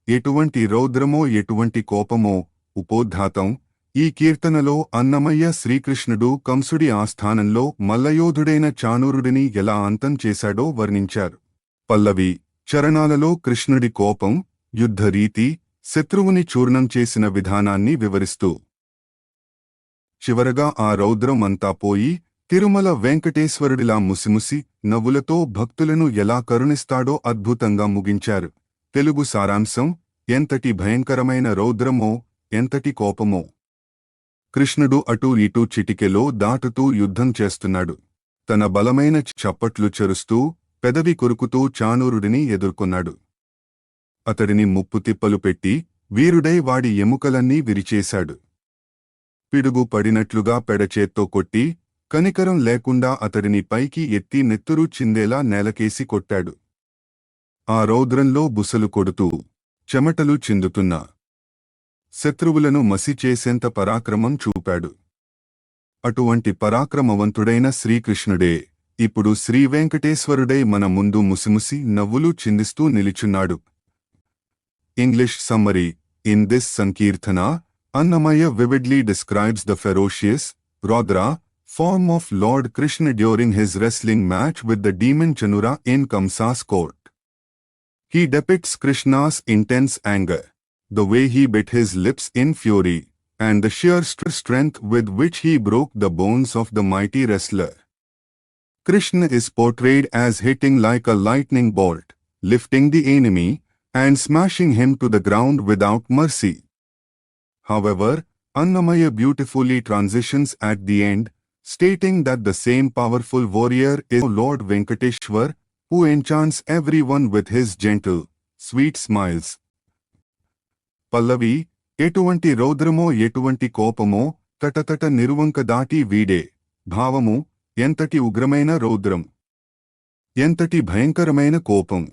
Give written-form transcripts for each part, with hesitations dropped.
ఎటువంటి రౌద్రమో ఎటువంటి కోపమో ఉపోద్ఘాతం. ఈ కీర్తనలో అన్నమయ్య శ్రీకృష్ణుడు కంసుడి ఆస్థానంలో మల్లయోధుడైన చాణూరుడిని ఎలా అంతం చేశాడో వర్ణించారు. పల్లవి చరణాలలో కృష్ణుడి కోపం, యుద్ధరీతి, శత్రువుని చూర్ణం చేసిన విధానాన్ని వివరిస్తూ చివరగా ఆ రౌద్రం అంతా పోయి తిరుమల వెంకటేశ్వరుడిలా ముసిముసి నవ్వులతో భక్తులను ఎలా కరుణిస్తాడో అద్భుతంగా ముగించారు. తెలుగు సారాంశం: ఎంతటి భయంకరమైన రౌద్రమో, ఎంతటి కోపమో! కృష్ణుడు అటూ ఇటూ చిటికెలో దాటుతూ యుద్ధం చేస్తున్నాడు. తన బలమైన చప్పట్లు చెరుస్తూ, పెదవి కొరుకుతూ చాణూరుడిని ఎదుర్కొన్నాడు. అతడిని ముప్పుతిప్పలు పెట్టి, వీరుడై వాడి ఎముకలన్నీ విరిచేశాడు. పిడుగు పడినట్లుగా పెడచేత్తో కొట్టి, కనికరం లేకుండా అతడిని పైకి ఎత్తి నెత్తురు చిందేలా నేలకేసి కొట్టాడు. ఆ రౌద్రంలో బుసలు కొడుతూ, చెమటలు చిందుతున్నా శత్రువులను మసిచేసేంత పరాక్రమం చూపాడు. అటువంటి పరాక్రమవంతుడైన శ్రీకృష్ణుడే ఇప్పుడు శ్రీవెంకటేశ్వరుడై మన ముందు ముసిముసి నవ్వులు చిందిస్తూ నిలిచున్నాడు. English summary: in this sankirtana, Annamaya vividly describes the ferocious, Raudra, form of Lord Krishna during his wrestling match with the demon Chanura in Kamsa's court. He depicts Krishna's intense anger, the way he bit his lips in fury, and the sheer strength with which he broke the bones of the mighty wrestler. Krishna is portrayed as hitting like a lightning bolt, lifting the enemy, and smashing him to the ground without mercy. However, Annamaya beautifully transitions at the end, stating that the same powerful warrior is Lord Venkateshwar, who enchants everyone with his gentle, sweet smiles. పల్లవి ఎటువంటి రౌద్రమో ఎటువంటి కోపమో తటతట నిరువంక దాటి వీడే. భావము: ఎంతటి ఉగ్రమైన రౌద్రం, ఎంతటి భయంకరమైన కోపం!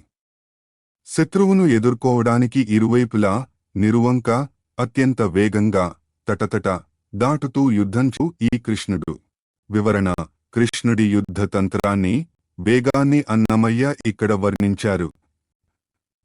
శత్రువును ఎదుర్కోవడానికి ఇరువైపులా నిరువంక అత్యంత వేగంగా తటతట దాటుతూ యుద్ధంచు ఈ కృష్ణుడు. వివరణ: కృష్ణుడి యుద్ధ తంత్రాన్ని, వేగాన్ని అన్నమయ్య ఇక్కడ వర్ణించారు.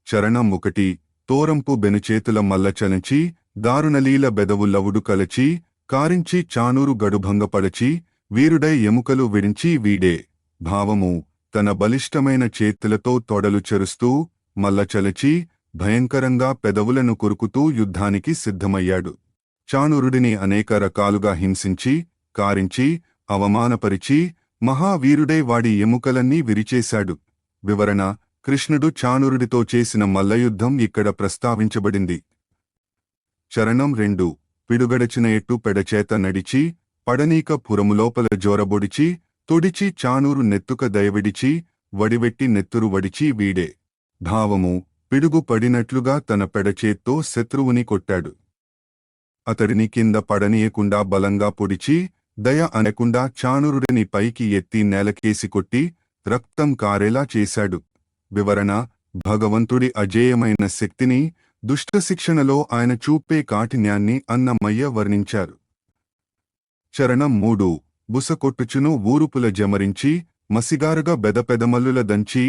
చరణం 1: తోరంపు బెనుచేతుల మల్లచనచి, దారుణలీల బెదవులవుడు కలచి, కారించి చాణూరు గడుభంగపడచి, వీరుడై ఎముకలు విరించి వీడే. భావము: తన బలిష్టమైన చేతులతో తొడలు చెరుస్తూ, మల్లచలచి, భయంకరంగా పెదవులను కొరుకుతూ యుద్ధానికి సిద్ధమయ్యాడు. చాణూరుడిని అనేక రకాలుగా హింసించి, కారించి, అవమానపరిచి, మహావీరుడై వాడి ఎముకలన్నీ విరిచేశాడు. వివరణ: కృష్ణుడు చాణూరుడితో చేసిన మల్లయుద్ధం ఇక్కడ ప్రస్తావించబడింది. చరణం 2: పిడుగడచిన ఎట్టు పెడచేత నడిచి, పడనీక పురములోపల జోరబొడిచి, తొడిచి చాణూరు నెత్తుక దయవిడిచి, వడివెట్టి నెత్తురు వడిచి వీడే. భావము: పిడుగు పడినట్లుగా తన పెడచేత్తో శత్రువుని కొట్టాడు. అతడిని కింద పడనీయకుండా బలంగా పొడిచి, దయ అనకుండా చాణూరుడిని పైకి ఎత్తి నేలకేసి కొట్టి, రక్తం కారేలా చేశాడు. వివరణ: భగవంతుడి అజేయమైన శక్తిని, దుష్టశిక్షణలో ఆయన చూపే కాఠిన్యాన్ని అన్నమయ్య వర్ణించారు. చరణం 3: బుసకొట్టుచును ఊరుపుల జమరించి, మసిగారగా బెదపెదమల్లుల దంచి,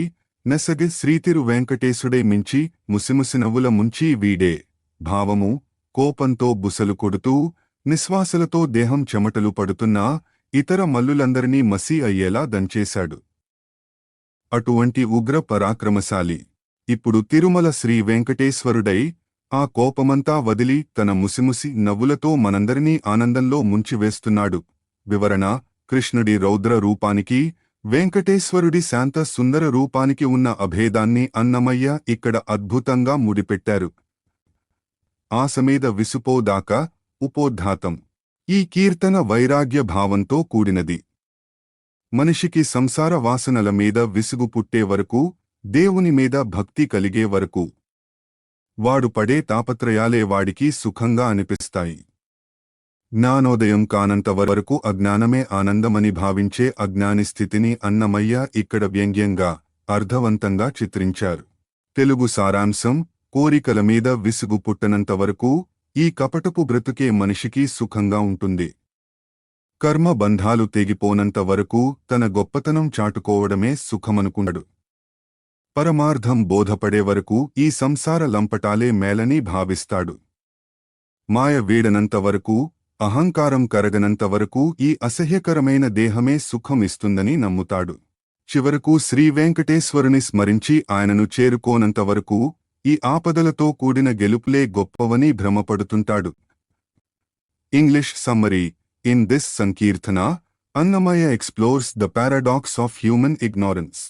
నెసగి శ్రీతిరు వెంకటేశుడై మించి, ముసిముసి నవ్వుల ముంచి వీడే. భావము: కోపంతో బుసలు కొడుతూ, నిశ్వాసలతో దేహం చెమటలు పడుతున్నా ఇతర మల్లులందరినీ మసి అయ్యేలా దంచేశాడు. అటువంటి ఉగ్ర పరాక్రమశాలి ఇప్పుడు తిరుమల శ్రీ వెంకటేశ్వరుడై, ఆ కోపమంతా వదిలి తన ముసిముసి నవ్వులతో మనందరినీ ఆనందంలో ముంచివేస్తున్నాడు. వివరణ: కృష్ణుడి రౌద్ర రూపానికి, వెంకటేశ్వరుడి శాంత సుందర రూపానికి ఉన్న అభేదాన్ని అన్నమయ్య ఇక్కడ అద్భుతంగా ముడిపెట్టారు. ఆసమేద విసుపోదాక ఉపోద్ఘాతం. ఈ కీర్తన వైరాగ్య భావంతో కూడినది. మనిషికి సంసార వాసనల మీద విసుగు పుట్టే వరకు, దేవుని మీద భక్తి కలిగే వరకు వాడు పడే తాపత్రయాలే వాడికి సుఖంగా అనిపిస్తాయి. జ్ఞానోదయం కానంత వరకు అజ్ఞానమే ఆనందమని భావించే అజ్ఞాని స్థితిని అన్నమయ్య ఇక్కడ వ్యంగ్యంగా, అర్థవంతంగా చిత్రించారు. తెలుగు సారాంశం: కోరికల మీద విసుగు పుట్టనంతవరకు ఈ కపటపు బ్రతుకే మనిషికి సుఖంగా ఉంటుంది. కర్మ బంధాలు తెగిపోనంత వరకు తన గొప్పతనం చాటుకోవడమే సుఖమనుకున్నాడు. పరమార్థం బోధపడే వరకు ఈ సంసార లంపటాలే మేలని భావిస్తాడు. మాయ వీడనంత వరకు, అహంకారం కరగనంత వరకు ఈ అసహ్యకరమైన దేహమే సుఖం ఇస్తుందని నమ్ముతాడు. చివరకు శ్రీ వెంకటేశ్వరుని స్మరించి ఆయనను చేరుకోనంతవరకు ఈ ఆపదలతో కూడిన గెలుపులే గొప్పవని భ్రమపడుతుంటాడు. English summary. In this sankirtana, Annamaya explores the paradox of human ignorance.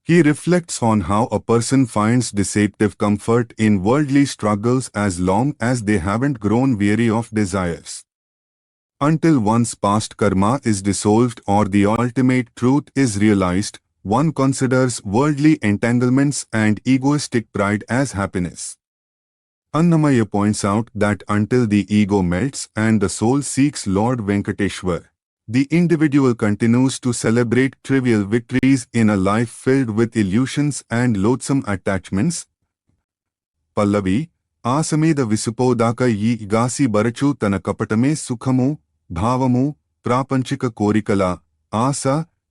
He reflects on how a person finds deceptive comfort in worldly struggles as long as they haven't grown weary of desires. Until one's past karma is dissolved or the ultimate truth is realized, one considers worldly entanglements and egoistic pride as happiness. Annamaya points out that until the ego melts and the soul seeks Lord Venkateshwar, the individual continues to celebrate trivial victories in a life filled with illusions and loathsome attachments. Pallavi. ఆసమీద విసుపోదాక ఈ గాసి బరచు తన కపటమే సుఖము, భావము, ప్రాపంచిక కోరికల, ఆశ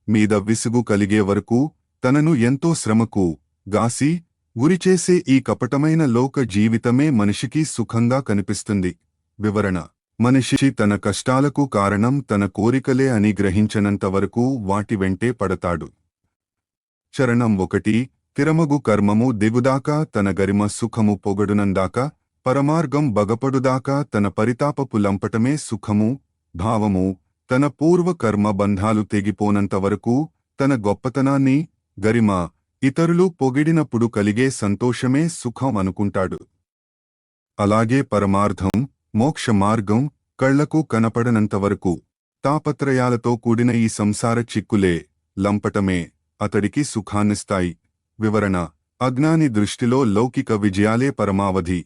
మీద విసుగు కలిగే వరకు తనను ఎంతో శ్రమకు, గాసి, గురిచేసే ఈ కపటమైన లోక జీవితమే మనిషికి సుఖంగా కనిపిస్తుంది. వివరణ. మనిషి తన కష్టాలకు కారణం తన కోరికలే అని గ్రహించనంతవరకు వాటి వెంటే పడతాడు. చరణం 1. తిరమగు కర్మము దిగుదాకా తన గరిమ సుఖము పొగడునందాకా, పరమార్గం బగపడుదాకా తన పరితాపపు లంపటమే సుఖము, భావము, తన పూర్వ కర్మ బంధాలు తెగిపోనంతవరకు తన గొప్పతనాన్ని, గరిమ, ఇతరులు పొగిడినప్పుడు కలిగే సంతోషమే సుఖం అనుకుంటాడు. అలాగే పరమార్థం, మోక్ష మార్గం కళ్లకు కనపడనంతవరకు తాపత్రయాలతో కూడిన ఈ సంసార చిక్కులే, లంపటమే అతడికి సుఖాన్నిస్తాయి. వివరణ. అజ్ఞాని దృష్టిలో లౌకిక విజయాలే పరమావధి.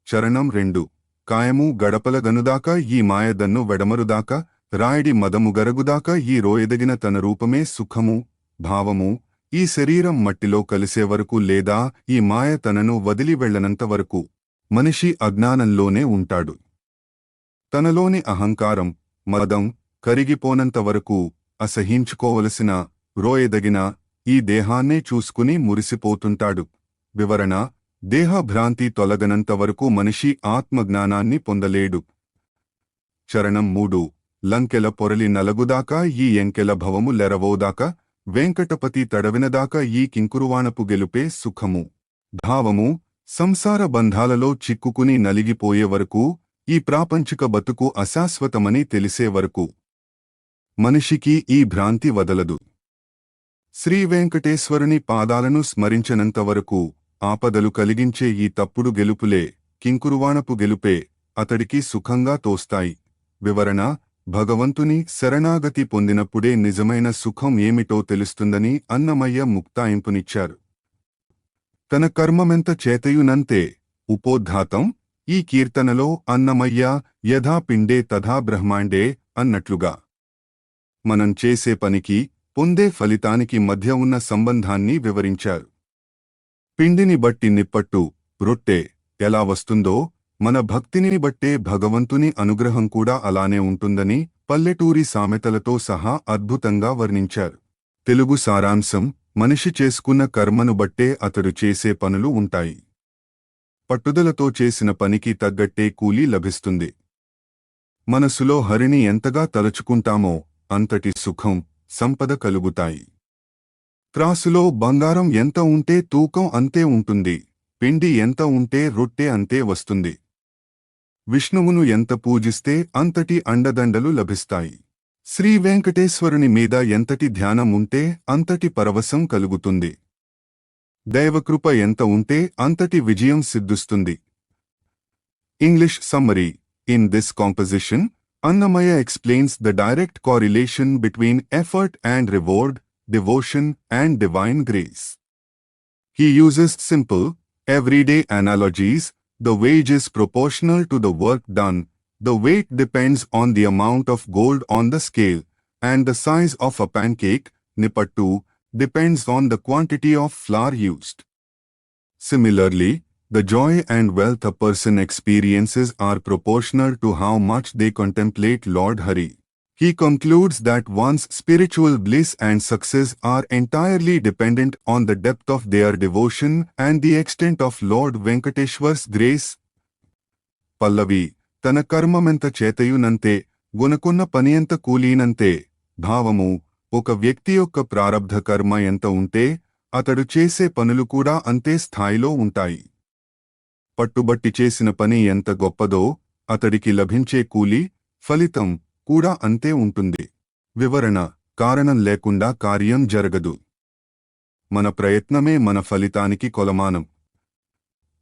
చరణం 2. కాయము గడపల గనుదాకా ఈ మాయదన్ను వెడమరుదాకా, రాయడి మదము గరగుదాకా ఈ రోయదగిన తన రూపమే సుఖము, భావము, ఈ శరీరం మట్టిలో కలిసే వరకు లేదా ఈ మాయ తనను వదిలి వెళ్లనంతవరకు మనిషి అజ్ఞానంలోనే ఉంటాడు. తనలోని అహంకారం, మదం కరిగిపోనంతవరకు అసహించుకోవలసిన, రోయదగిన ఈ దేహాన్నే చూసుకుని మురిసిపోతుంటాడు. వివరణ. దేహభ్రాంతి తొలగనంతవరకు మనిషి ఆత్మజ్ఞానాన్ని పొందలేడు. చరణం 3. లంకెల పొరలి నలగుదాకా ఈ ఎంకెల భవము లెరవోదాకా, వెంకటపతి తడవినదాకా ఈ కింకురువాణపు గెలుపే సుఖము, భావము, సంసార బంధాలలో చిక్కుకుని నలిగిపోయే వరకు, ఈ ప్రాపంచిక బతుకు అశాశ్వతమని తెలిసే వరకు మనిషికి ఈ భ్రాంతి వదలదు. శ్రీ వెంకటేశ్వరుని పాదాలను స్మరించనంతవరకు ఆపదలు కలిగించే ఈ తప్పుడు గెలుపులే, కింకురువాణపు గెలుపే అతడికి సుఖంగా తోస్తాయి. వివరణ. భగవంతుని శరణాగతి పొందినప్పుడే నిజమైన సుఖం ఏమిటో తెలుస్తుందని అన్నమయ్య ముక్తాయింపునిచ్చారు. తన కర్మమెంత చేతయునంతే ఉపోద్ఘాతం. ఈ కీర్తనలో అన్నమయ్య యథా పిండే తథా బ్రహ్మాండే అన్నట్లుగా మనం చేసే పనికి, పొందే ఫలితానికి మధ్య ఉన్న సంబంధాన్ని వివరించారు. పిండిని బట్టి నిప్పట్టు, రొట్టె ఎలా వస్తుందో, మన భక్తిని బట్టే భగవంతుని అనుగ్రహం కూడా అలానే ఉంటుందని పల్లెటూరి సామెతలతో సహా అద్భుతంగా వర్ణించారు. తెలుగు సారాంశం. మనిషి చేసుకున్న కర్మను బట్టే అతడు చేసే పనులు ఉంటాయి. పట్టుదలతో చేసిన పనికి తగ్గట్టే కూలీ లభిస్తుంది. మనసులో హరిని ఎంతగా తలుచుకుంటామో అంతటి సుఖం, సంపద కలుగుతాయి. త్రాసులో బంగారం ఎంత ఉంటే తూకం అంతే ఉంటుంది. పిండి ఎంత ఉంటే రొట్టె అంతే వస్తుంది. విష్ణువును ఎంత పూజిస్తే అంతటి అండదండలు లభిస్తాయి. శ్రీ వెంకటేశ్వరుని మీద ఎంతటి ధ్యానం ఉంటే అంతటి పరవశం కలుగుతుంది. దైవకృప ఎంత ఉంటే అంతటి విజయం సిద్ధిస్తుంది. English summary. In this composition, Annamaya explains the direct correlation between effort and reward, devotion and divine grace. He uses simple, everyday analogies. The wage is proportional to the work done. The weight depends on the amount of gold on the scale, and the size of a pancake, nipattu, depends on the quantity of flour used. Similarly, the joy and wealth a person experiences are proportional to how much they contemplate Lord Hari. He concludes that one's spiritual bliss and success are entirely dependent on the depth of their devotion and the extent of Lord Venkateshwar's grace. పల్లవి తన కర్మమెంత చేతయునంతే గునకున్న పనియంత కూలీనంతే. భావము ఒక వ్యక్తి యొక్క ప్రారబ్ధ కర్మ ఎంత ఉంటే అతడు చేసే పనులు కూడా అంతే స్థాయిలో ఉంటాయి. పట్టుబట్టి చేసిన పని ఎంత గొప్పదో అతడికి లభించే కూలి ఫలితం కూడా అంతే ఉంటుంది. వివరణ కారణం లేకుండా కార్యం జరగదు. మన ప్రయత్నమే మన ఫలితానికి కొలమానం.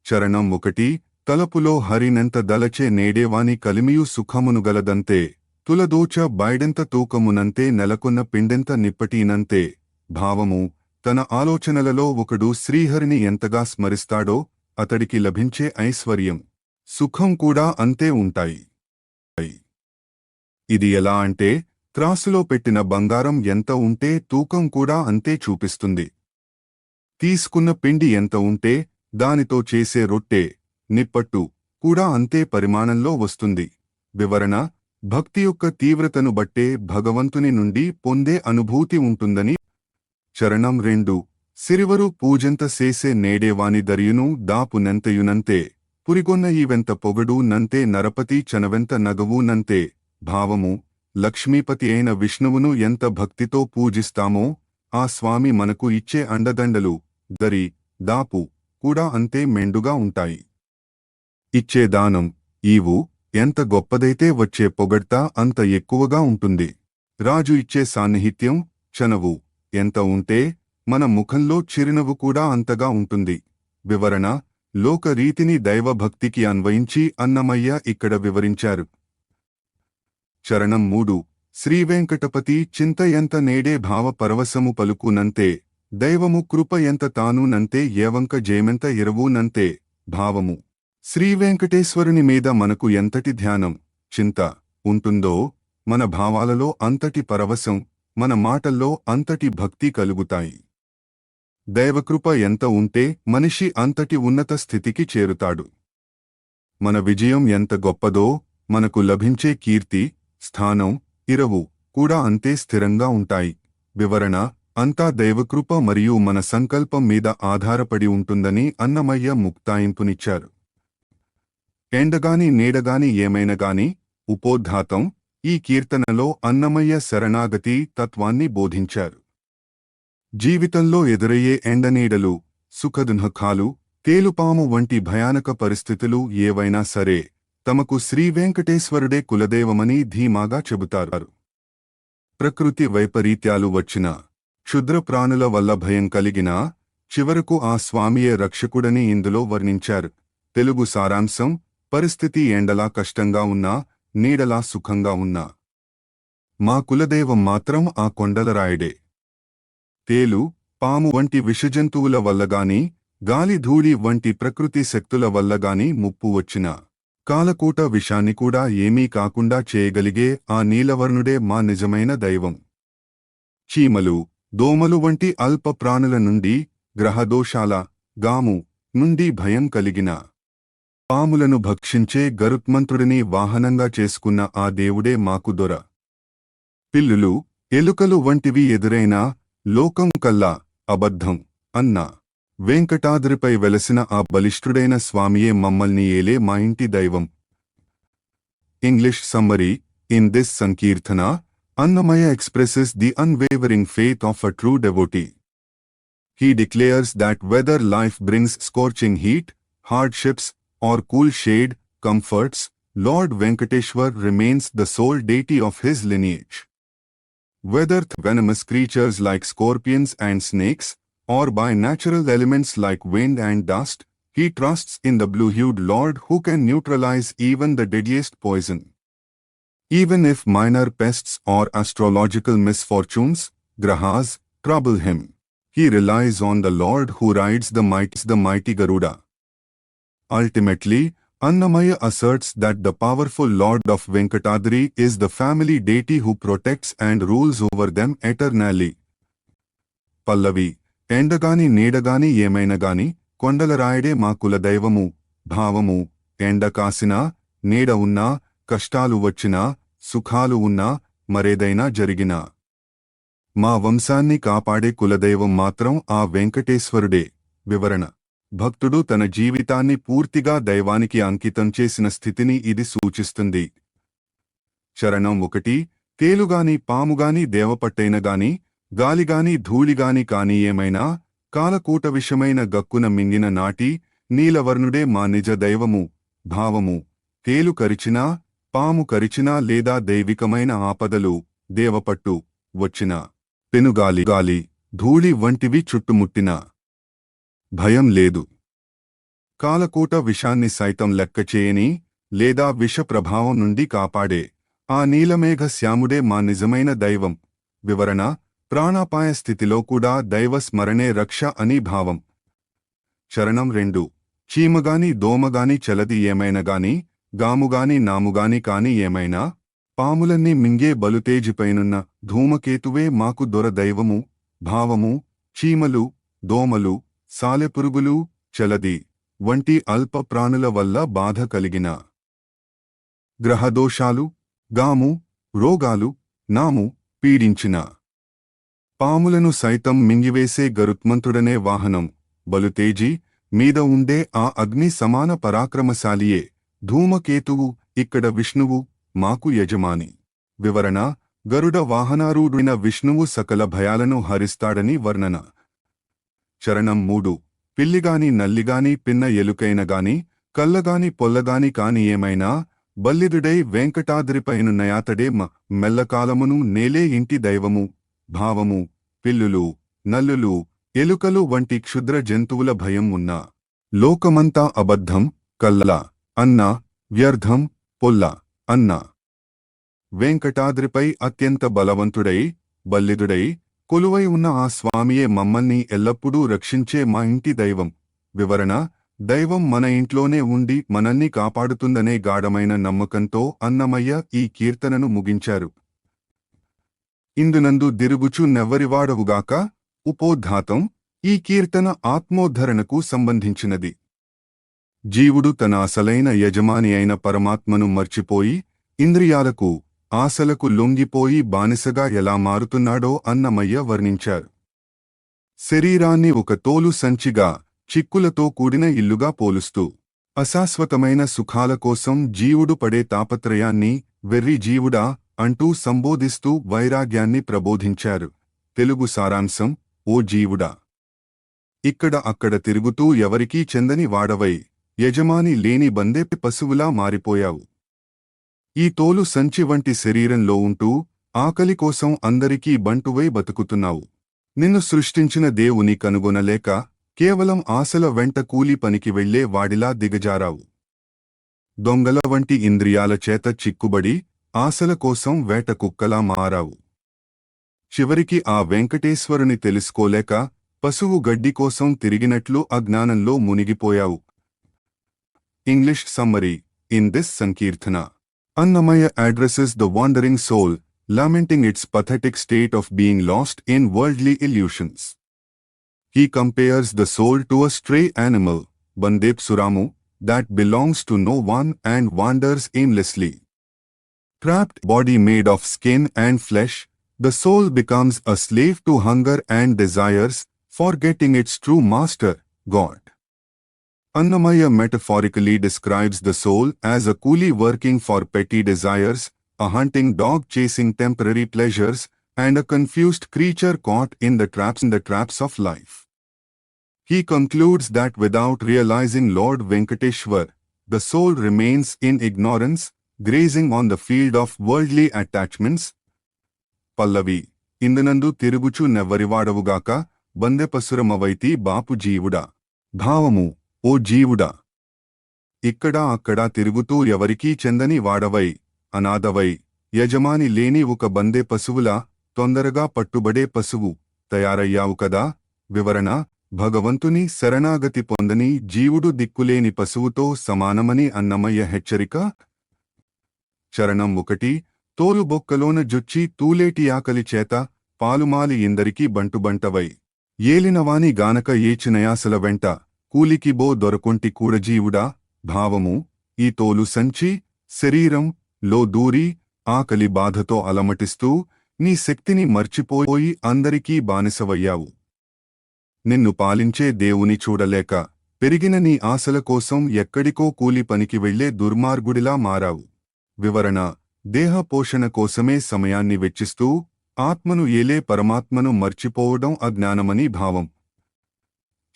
చరణం 1 తలపులో హరినెంత దలచే నేడేవాని కలిమియు సుఖమునుగలదంతే. తులదోచ బైడెంత తూకమునంతే నెలకొన్న పిండెంత నిప్పటీనంతే. భావము తన ఆలోచనలలో ఒకడు శ్రీహరిని ఎంతగా స్మరిస్తాడో అతడికి లభించే ఐశ్వర్యం సుఖం కూడా అంతే ఉంటాయి. ఇది ఎలా అంటే త్రాసులో పెట్టిన బంగారం ఎంత ఉంటే తూకం కూడా అంతే చూపిస్తుంది. తీసుకున్న పిండి ఎంత ఉంటే దానితో చేసే రొట్టె నిప్పట్టు కూడా అంతే పరిమాణంలో వస్తుంది. వివరణ భక్తి యొక్క తీవ్రతను బట్టే భగవంతుని నుండి పొందే అనుభూతి ఉంటుందని. చరణం 2 సిరివరు పూజంత సేసే నేడేవాని దరియును దాపు నెంతయునంతే. పురిగొన్న ఈవెంత పొగడు నంతే నరపతి చనవెంత నగవు నంతే. భావము లక్ష్మీపతి అయిన విష్ణువును ఎంత భక్తితో పూజిస్తామో ఆ స్వామి మనకు ఇచ్చే అండదండలు దరి దాపు కూడా అంతే మెండుగా ఉంటాయి. ఇచ్చే దానం ఈవు ఎంత గొప్పదైతే వచ్చే పొగడ్త అంత ఎక్కువగా ఉంటుంది. రాజు ఇచ్చే సాన్నిహిత్యం చనవు ఎంత ఉంటే మన ముఖంలో చిరునవ్వు కూడా అంతగా ఉంటుంది. వివరణ లోక రీతిని దైవభక్తికి అన్వయించి అన్నమయ్య ఇక్కడ వివరించారు. చరణం 3 శ్రీవేంకటపతి చింత ఎంత నేడే భావ పరవశము పలుకునంతే. దైవము కృప ఎంత తాను నంతే ఏవంక జయమెంత ఇరవు నంతే. భావము శ్రీవేంకటేశ్వరుని మీద మనకు ఎంతటి ధ్యానం చింత ఉంటుందో మన భావాలలో అంతటి పరవశం మన మాటల్లో అంతటి భక్తి కలుగుతాయి. దైవకృప ఎంత ఉంటే మనిషి అంతటి ఉన్నత స్థితికి చేరుతాడు. మన విజయం ఎంత గొప్పదో మనకు లభించే కీర్తి స్థానం ఇరవు కూడా అంతే స్థిరంగా ఉంటాయి. వివరణ అంతా దైవకృప మరియు మన సంకల్పం మీద ఆధారపడి ఉంటుందని అన్నమయ్య ముక్తాయింపునిచ్చారు. ఎండగాని నీడగాని ఏమైనగాని ఉపోద్ఘాతం ఈ కీర్తనలో అన్నమయ్య శరణాగతి తత్వాన్ని బోధించారు. జీవితంలో ఎదురయ్యే ఎండనీడలు సుఖదుఃఖాలు తేలుపాము వంటి భయానక పరిస్థితులు ఏవైనా సరే తమకు శ్రీవేంకటేశ్వరుడే కులదేవమని ధీమాగా చెబుతారు. ప్రకృతి వైపరీత్యాలు వచ్చినా క్షుద్ర ప్రాణుల వల్ల భయం కలిగినా చివరకు ఆ స్వామియే రక్షకుడని ఇందులో వర్ణించారు. తెలుగు సారాంశం పరిస్థితి ఎండలా కష్టంగా ఉన్నా నీడలా సుఖంగా ఉన్నా మా కులదేవం మాత్రం ఆ కొండలరాయుడే. తేలు పాము వంటి విషజంతువుల వల్లగాని గాలి ధూళి వంటి ప్రకృతి శక్తుల వల్లగాని ముప్పు వచ్చినా కాలకూట విషాన్ని కూడా ఏమీ కాకుండా చేయగలిగే ఆ నీలవర్ణుడే మా నిజమైన దైవం. చీమలు దోమలు వంటి అల్ప ప్రాణుల నుండి గ్రహదోషాల గాము నుండి భయం కలిగిన పాములను భక్షించే గరుత్మంతుడిని వాహనంగా చేసుకున్న ఆ దేవుడే మాకు దొర. పిల్లులు ఎలుకలు వంటివి ఎదురైనా లోకం కల్లా అబద్ధం అన్న వెంకటాద్రిపై వెలసిన ఆ బలిష్ఠుడైన స్వామియే మమ్మల్ని ఏలే మా ఇంటి దైవం. English summary in this sankirtana Annamaya expresses the unwavering faith of a true devotee. He declares that whether life brings scorching heat, hardships, or cool shade, comforts, Lord Venkateshwar remains the sole deity of his lineage. Whether venomous creatures like scorpions and snakes, or by natural elements like wind and dust, he trusts in the blue-hued Lord who can neutralize even the deadliest poison. Even if minor pests or astrological misfortunes, grahas, trouble him, he relies on the Lord who rides the mighty Garuda. Ultimately, Annamaya asserts that the powerful Lord of Venkatadri is the family deity who protects and rules over them eternally. Pallavi, ఎండగాని నీడగాని ఏమైనగాని కొండలరాయుడే మా కులదైవము. భావము ఎండ కాసినా నీడ ఉన్నా కష్టాలు వచ్చినా సుఖాలు ఉన్నా మరేదైనా జరిగినా మా వంశాన్ని కాపాడే కులదైవం మాత్రం ఆ వెంకటేశ్వరుడే. వివరణ: భక్తుడు తన జీవితాన్ని పూర్తిగా దైవానికి అంకితం చేసిన స్థితిని ఇది సూచిస్తుంది. చరణం 1. తేలుగాని పాముగాని దేవపట్టైనగాని గాలిగాని ధూళిగాని కాని ఏమైనా కాలకూట విషమైన గక్కున మింగిన నాటి నీలవర్ణుడే మా నిజ దైవము. భావము: తేలు కరిచినా, పాము కరిచినా లేదా దైవికమైన ఆపదలు దేవపట్టు వచ్చిన పెనుగాలి గాలి ధూళి వంటివి చుట్టుముట్టినా భయం లేదు. కాలకూట విషాన్ని సైతం లెక్కచేయని లేదా విష ప్రభావం నుండి కాపాడే ఆ నీలమేఘ శ్యాముడే మా నిజమైన దైవం. వివరణ: ప్రాణాపాయ స్థితిలో కూడా దైవ స్మరణే రక్ష అని భావం. చరణం 2. చీమగాని దోమగాని చలది ఏమైనగాని గాముగాని నాముగాని కాని ఏమైనా పాములన్నీ మింగే బలుతేజిపైనున్న ధూమకేతువే మాకు దొరదైవము. భావము: చీమలు, దోమలు, సాలెపురుగులు, చలది వంటి అల్ప ప్రాణుల వల్ల బాధ కలిగిన గ్రహదోషాలు, గాము, రోగాలు, నాము పీడించిన పాములను సైతం మింగివేసే గరుత్మంతుడనే వాహనం బలుతేజి మీద ఉండే ఆ అగ్ని సమాన పరాక్రమశాలియే ధూమకేతువు. ఇక్కడ విష్ణువు మాకు యజమాని. వివరణ: గరుడ వాహనారూఢుడైన విష్ణువు సకల భయాలను హరిస్తాడని వర్ణన. చరణం 3. పిల్లిగాని నల్లిగాని పిన్న ఎలుకైనగాని కల్లగాని పొల్లగాని కాని ఏమైనా బల్లిదుడై వెంకటాద్రిపైనున్నయాతడే మెల్లకాలమును నేలే ఇంటి దైవము. భావము: పిల్లులు, నల్లులు, ఎలుకలు వంటి క్షుద్ర జంతువుల భయం ఉన్నా లోకమంతా అబద్ధం, కల్ల అన్న వ్యర్థం, పొల్ల అన్న వెంకటాద్రిపై అత్యంత బలవంతుడై బల్లిదుడై కొలువై ఉన్న ఆ స్వామియే మమ్మల్ని ఎల్లప్పుడూ రక్షించే మా ఇంటి దైవం. వివరణ: దైవం మన ఇంట్లోనే ఉండి మనల్ని కాపాడుతుందనే గాఢమైన నమ్మకంతో అన్నమయ్య ఈ కీర్తనను ముగించారు. ఇందునందు దిరుగుచు నెవ్వరివాడవుగాక ఉపోద్ఘాతం. ఈ కీర్తన ఆత్మోద్ధరణకు సంబంధించినది. జీవుడు తన అసలైన యజమాని అయిన పరమాత్మను మర్చిపోయి ఇంద్రియాలకు, ఆశలకు లొంగిపోయి బానిసగా ఎలా మారుతున్నాడో అన్నమయ్య వర్ణించారు. శరీరాన్ని ఒక తోలు సంచిగా, చిక్కులతో కూడిన ఇల్లుగా పోలుస్తూ అశాశ్వతమైన సుఖాల కోసం జీవుడు పడే తాపత్రయాన్ని వెర్రి జీవుడా అంటూ సంబోధిస్తూ వైరాగ్యాన్ని ప్రబోధించారు. తెలుగు సారాంశం: ఓ జీవుడా, ఇక్కడ అక్కడ తిరుగుతూ ఎవరికీ చెందని వాడవై యజమాని లేని బందే పశువులా మారిపోయావు. ఈ తోలు సంచి వంటి శరీరంలో ఉంటూ ఆకలి కోసం అందరికీ బంటువై బతుకుతున్నావు. నిన్ను సృష్టించిన దేవుని కనుగొనలేక కేవలం ఆశల వెంట కూలి పనికి వెళ్లే వాడిలా దిగజారావు. దొంగల వంటి ఇంద్రియాల చేత చిక్కుబడి ఆశల కోసం వేట కుక్కలా మారావు. చివరికి ఆ వెంకటేశ్వరుని తెలుసుకోలేక పశువు గడ్డి కోసం తిరిగినట్లు అజ్ఞానంలో మునిగిపోయావు. English summary: in this Sankirtana, Annamaya addresses the wandering soul, lamenting its pathetic state of being lost in worldly illusions. He compares the soul to a stray animal, Bandep Suramu, that belongs to no one and wanders aimlessly. Trapped body made of skin and flesh, the soul becomes a slave to hunger and desires, forgetting its true master, God. Annamaya metaphorically describes the soul as a coolie working for petty desires, a hunting dog chasing temporary pleasures, and a confused creature caught in the traps of life. He concludes that without realizing Lord Venkateshwar, the soul remains in ignorance, grazing on the field of worldly attachments. Pallavi: ఇందునందు తిరుగుచు నెవ్వరివాడవుగాక బందెపసురమవైతి బాపు జీవుడా. భావము: ఓ జీవుడా, ఇక్కడా అక్కడా తిరుగుతూ ఎవరికీ చెందని వాడవై, అనాథవై, యజమాని లేని ఒక బందే పశువులా, తొందరగా పట్టుబడే పశువు తయారయ్యావు కదా. వివరణ: భగవంతుని శరణాగతి పొందని జీవుడు దిక్కులేని పశువుతో సమానమని అన్నమయ్య హెచ్చరిక. చరణం 1. తోలుబొక్కలోన జొచ్చి తూలేటి ఆకలి చేత పాలుమాలి ఇందరికీ బంటుబంటవై ఏలినవాని గానక ఏచినయాసల వెంట కూలికిబో దొరకొంటి కూడజీవుడా. భావము: ఈ తోలు సంచి శరీరం లో దూరి ఆకలి బాధతో అలమటిస్తూ నీ శక్తిని మర్చిపోయి అందరికీ బానిసవయ్యావు. నిన్ను పాలించే దేవుని చూడలేక పెరిగిన నీ ఆశల కోసం ఎక్కడికో కూలి పనికి వెళ్లే దుర్మార్గుడిలా మారావు. వివరణ: దేహ పోషణ కోసమే సమయాన్ని వెచ్చిస్తూ ఆత్మను ఏలే పరమాత్మను మర్చిపోవడం అజ్ఞానమని భావం.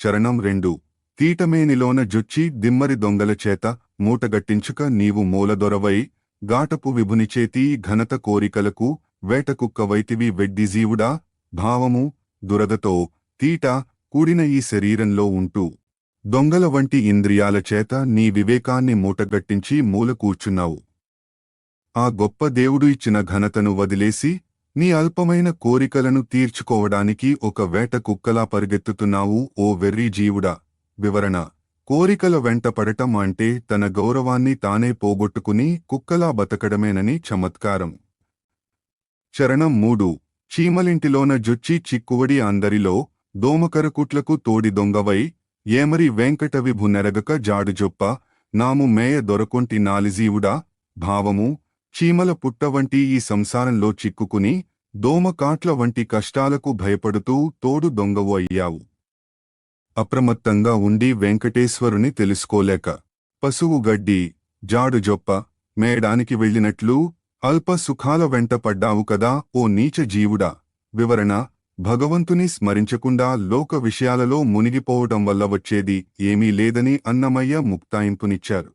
చరణం 2. తీటమేనిలోన జొచ్చి దిమ్మరి దొంగల చేత మూటగట్టించుక నీవు మూలదొరవై గాటపు విభునిచేతి ఘనత కోరికలకు వేటకుక్కవైతివి వెడ్డిజీవుడా. భావము: దురదతో తీట కూడిన ఈ శరీరంలో ఉంటూ దొంగల వంటి ఇంద్రియాల చేత నీ వివేకాన్ని మూటగట్టించి మూల కూర్చున్నావు. ఆ గొప్ప దేవుడు ఇచ్చిన ఘనతను వదిలేసి నీ అల్పమైన కోరికలను తీర్చుకోవడానికి ఒక వేట కుక్కలా పరిగెత్తుతున్నావు ఓ వెర్రి జీవుడా. వివరణ: కోరికల వెంట పడటం అంటే తన గౌరవాన్ని తానే పోగొట్టుకుని కుక్కలా బతకడమేనని చమత్కారం. చరణం 3. చీమలింటిలోన జొచ్చి చిక్కువడి అందరిలో దోమకరకుట్లకు తోడి దొంగవై ఏమరి వెంకట విభు నెరగక జాడుజొప్ప నాము మేయ దొరకొంటి నాలిజీవుడా. భావము: చీమల పుట్ట వంటి ఈ సంసారంలో చిక్కుకుని దోమకాట్ల వంటి కష్టాలకు భయపడుతూ తోడు దొంగవు అయ్యావు. అప్రమత్తంగా ఉండి వెంకటేశ్వరుని తెలుసుకోలేక పశువు గడ్డి జాడుజొప్ప మేయడానికి వెళ్ళినట్లు అల్ప సుఖాల వెంట పడ్డావు కదా ఓ నీచ జీవుడా. వివరణ: భగవంతుని స్మరించకుండా లోక విషయాలలో మునిగిపోవటం వల్ల వచ్చేది ఏమీ లేదని అన్నమయ్య ముక్తాయింపునిచ్చారు.